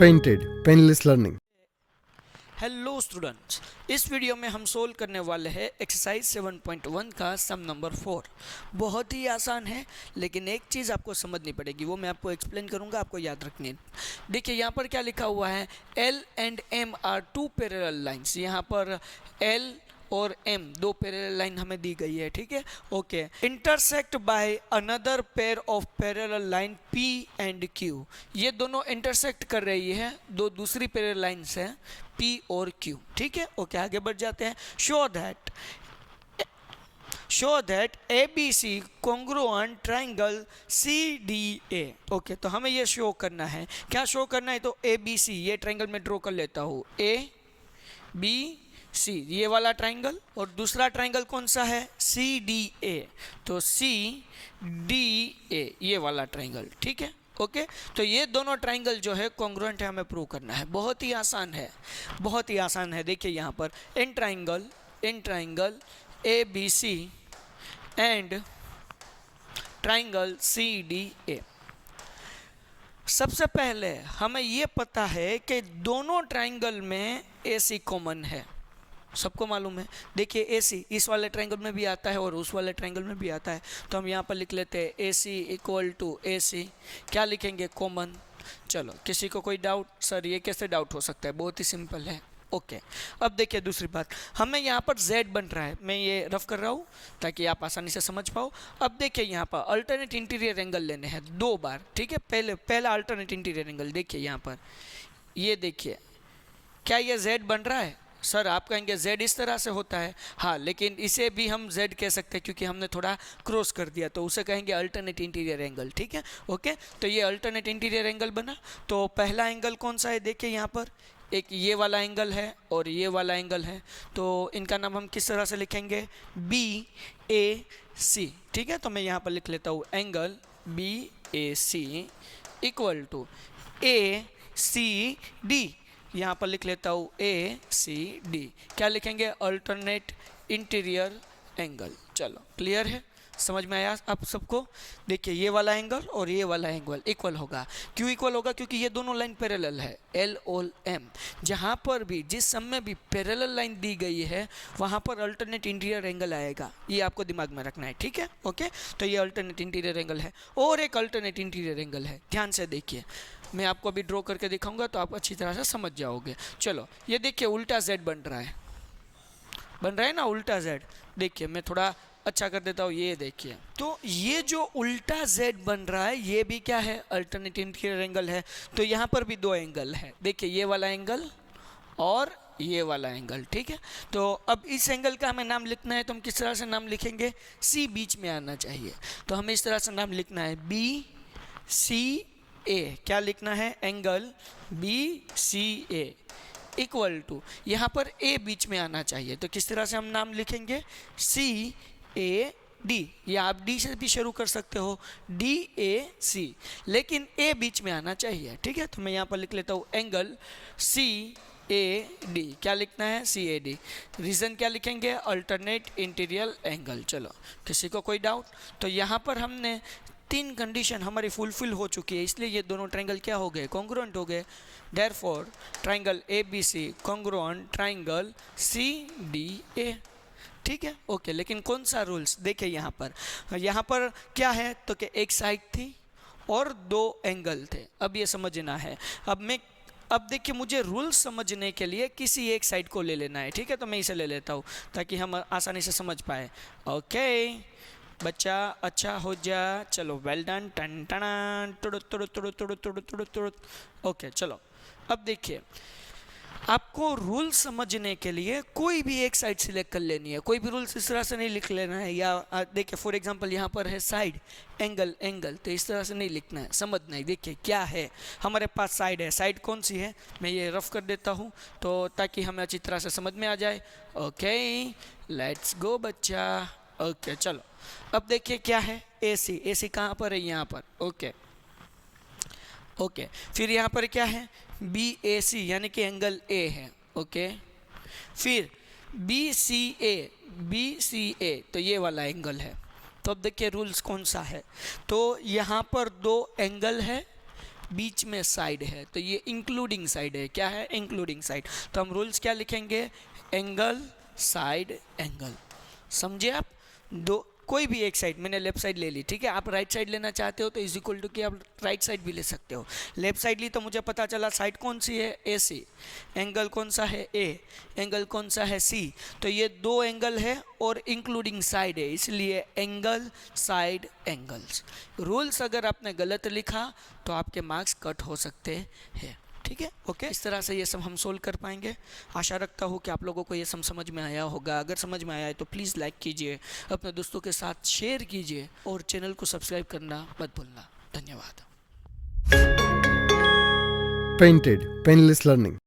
Painted, Painless Learning. Hello students, इस video में हम सोल्व करने वाले हैं एक्सरसाइज 7.1 का सम नंबर 4। बहुत ही आसान है, लेकिन एक चीज़ आपको समझनी पड़ेगी, वो मैं आपको एक्सप्लेन करूंगा, आपको याद रखनी है। देखिए यहाँ पर क्या लिखा हुआ है, L and M are two parallel lines. यहाँ पर L और M दो पैरेलल लाइन हमें दी गई है, ठीक है। Okay, intersect by another pair of parallel line P and Q। ये दोनों इंटरसेक्ट कर रही है, दो दूसरी पैरेलल लाइंस है P और Q, ठीक है। ओके, आगे बढ़ जाते हैं। Show that ABC congruent triangle CDA। Okay, तो हमें ये शो करना है, क्या शो करना है, तो ABC ये ट्राइंगल में ड्रॉ कर लेता हूँ, ABC ये वाला ट्राइंगल, और दूसरा ट्राइंगल कौन सा है, CDA, तो CDA ये वाला ट्राइंगल, ठीक है। ओके, तो ये दोनों ट्राइंगल जो है कॉन्ग्रुएंट है, हमें प्रूव करना है। बहुत ही आसान है, बहुत ही आसान है। देखिए यहाँ पर in triangle ABC and triangle CDA। सबसे पहले हमें ये पता है कि दोनों ट्राइंगल में AC कॉमन है, सबको मालूम है। देखिए AC इस वाले ट्रायंगल में भी आता है और उस वाले ट्रायंगल में भी आता है, तो हम यहाँ पर लिख लेते हैं AC इक्वल टू AC, क्या लिखेंगे, कॉमन। चलो, किसी को कोई डाउट, सर ये कैसे डाउट हो सकता है, बहुत ही सिंपल है। ओके, अब देखिए दूसरी बात, हमें यहाँ पर Z बन रहा है, मैं ये रफ कर रहा हूँ ताकि आप आसानी से समझ पाओ। अब देखिए यहाँ पर अल्टरनेट इंटीरियर एंगल लेने हैं दो बार, ठीक है। पहला अल्टरनेट इंटीरियर एंगल देखिए यहाँ पर, ये देखिए, क्या ये Z बन रहा है। सर आप कहेंगे Z इस तरह से होता है, हाँ, लेकिन इसे भी हम Z कह सकते हैं क्योंकि हमने थोड़ा क्रॉस कर दिया, तो उसे कहेंगे अल्टरनेट इंटीरियर एंगल, ठीक है। ओके, तो ये अल्टरनेट इंटीरियर एंगल बना। तो पहला एंगल कौन सा है, देखिए यहाँ पर एक ये वाला एंगल है और ये वाला एंगल है, तो इनका नाम हम किस तरह से लिखेंगे, BAC, ठीक है। तो मैं यहाँ पर लिख लेता हूँ angle BAC equal to ACD, यहाँ पर लिख लेता हूँ ACD, क्या लिखेंगे, अल्टरनेट इंटीरियर एंगल। चलो, क्लियर है, समझ में आया आप सबको। देखिए ये वाला एंगल और ये वाला एंगल इक्वल होगा, क्यों इक्वल होगा, क्योंकि ये दोनों लाइन पैरेलल है, L और M। जहाँ पर भी जिस समय भी पैरेलल लाइन दी गई है वहाँ पर अल्टरनेट इंटीरियर एंगल आएगा, ये आपको दिमाग में रखना है, ठीक है। ओके, तो ये अल्टरनेट इंटीरियर एंगल है, और एक अल्टरनेट इंटीरियर एंगल है, ध्यान से देखिए, मैं आपको अभी ड्रॉ करके दिखाऊंगा तो आप अच्छी तरह से समझ जाओगे। चलो, ये देखिए उल्टा Z बन रहा है ना, उल्टा Z। देखिए मैं थोड़ा अच्छा कर देता हूँ, ये देखिए, तो ये जो उल्टा Z बन रहा है ये भी क्या है, अल्टरनेट इंटीरियर एंगल है। तो यहाँ पर भी दो एंगल है, देखिए ये वाला एंगल और ये वाला एंगल, ठीक है। तो अब इस एंगल का हमें नाम लिखना है, तो हम किस तरह से नाम लिखेंगे, C बीच में आना चाहिए, तो हमें इस तरह से नाम लिखना है BCA, क्या लिखना है, एंगल BCA इक्वल टू, यहाँ पर A बीच में आना चाहिए, तो किस तरह से हम नाम लिखेंगे, CAD, या आप D से भी शुरू कर सकते हो, DAC, लेकिन A बीच में आना चाहिए, ठीक है। तो मैं यहाँ पर लिख लेता हूँ एंगल CAD, क्या लिखना है, CAD। रीज़न क्या लिखेंगे, अल्टरनेट इंटीरियर एंगल। चलो, किसी को कोई डाउट, तो यहाँ पर हमने तीन कंडीशन हमारी फुलफिल हो चुकी है, इसलिए ये दोनों ट्रायंगल क्या हो गए, कॉन्ग्रुएंट हो गए। Therefore triangle ABC congruent triangle CDA, ठीक है। ओके, लेकिन कौन सा रूल्स, देखिए यहाँ पर क्या है, तो कि एक साइड थी और दो एंगल थे, अब ये समझना है। अब देखिए मुझे रूल समझने के लिए किसी एक साइड को ले लेना है, ठीक है। तो मैं इसे ले लेता हूँ ताकि हम आसानी से समझ पाए। ओके बच्चा, अच्छा हो जा, चलो, वेल डन, टन टन तुड़ तुड़ तुड़ तुड़ तुड़ तुड़ तुड़। ओके, चलो, अब देखिए आपको रूल समझने के लिए कोई भी एक साइड सिलेक्ट कर लेनी है, कोई भी रूल इस तरह से नहीं लिख लेना है, या देखिए फॉर एग्जांपल यहाँ पर है साइड एंगल, तो इस तरह से नहीं लिखना है, समझना है। देखिए क्या है, हमारे पास साइड है, साइड कौन सी है, मैं ये रफ कर देता हूँ तो ताकि हमें अच्छी तरह से समझ में आ जाए। ओके, लेट्स गो बच्चा। ओके, चलो, अब देखिए क्या है, AC कहाँ पर है, यहाँ पर। ओके, फिर यहाँ पर क्या है, BAC यानी कि एंगल A है। ओके, फिर BCA तो ये वाला एंगल है। तो अब देखिए रूल्स कौन सा है, तो यहाँ पर दो एंगल है, बीच में साइड है, तो ये इंक्लूडिंग साइड है। क्या है? Including side. तो हम रूल्स क्या लिखेंगे? Angle, side, angle. समझे आप? दो, कोई भी एक साइड, मैंने लेफ्ट साइड ले ली, ठीक है। आप राइट साइड लेना चाहते हो तो इज इक्वल टू कि आप राइट साइड भी ले सकते हो। लेफ्ट साइड ली तो मुझे पता चला साइड कौन सी है? ए सी। एंगल कौन सा है? ए। एंगल कौन सा है? सी। तो ये दो एंगल है और इंक्लूडिंग साइड है, इसलिए एंगल, साइड, एंगल्स। रूल्स अगर आपने गलत लिखा तो आपके मार्क्स कट हो सकते हैं, ठीक है। ओके, इस तरह से ये सब हम सोल्व कर पाएंगे। आशा रखता हूँ कि आप लोगों को ये सब समझ में आया होगा। अगर समझ में आया है तो प्लीज़ लाइक कीजिए, अपने दोस्तों के साथ शेयर कीजिए और चैनल को सब्सक्राइब करना मत भूलना। धन्यवाद। Painted Painless Learning.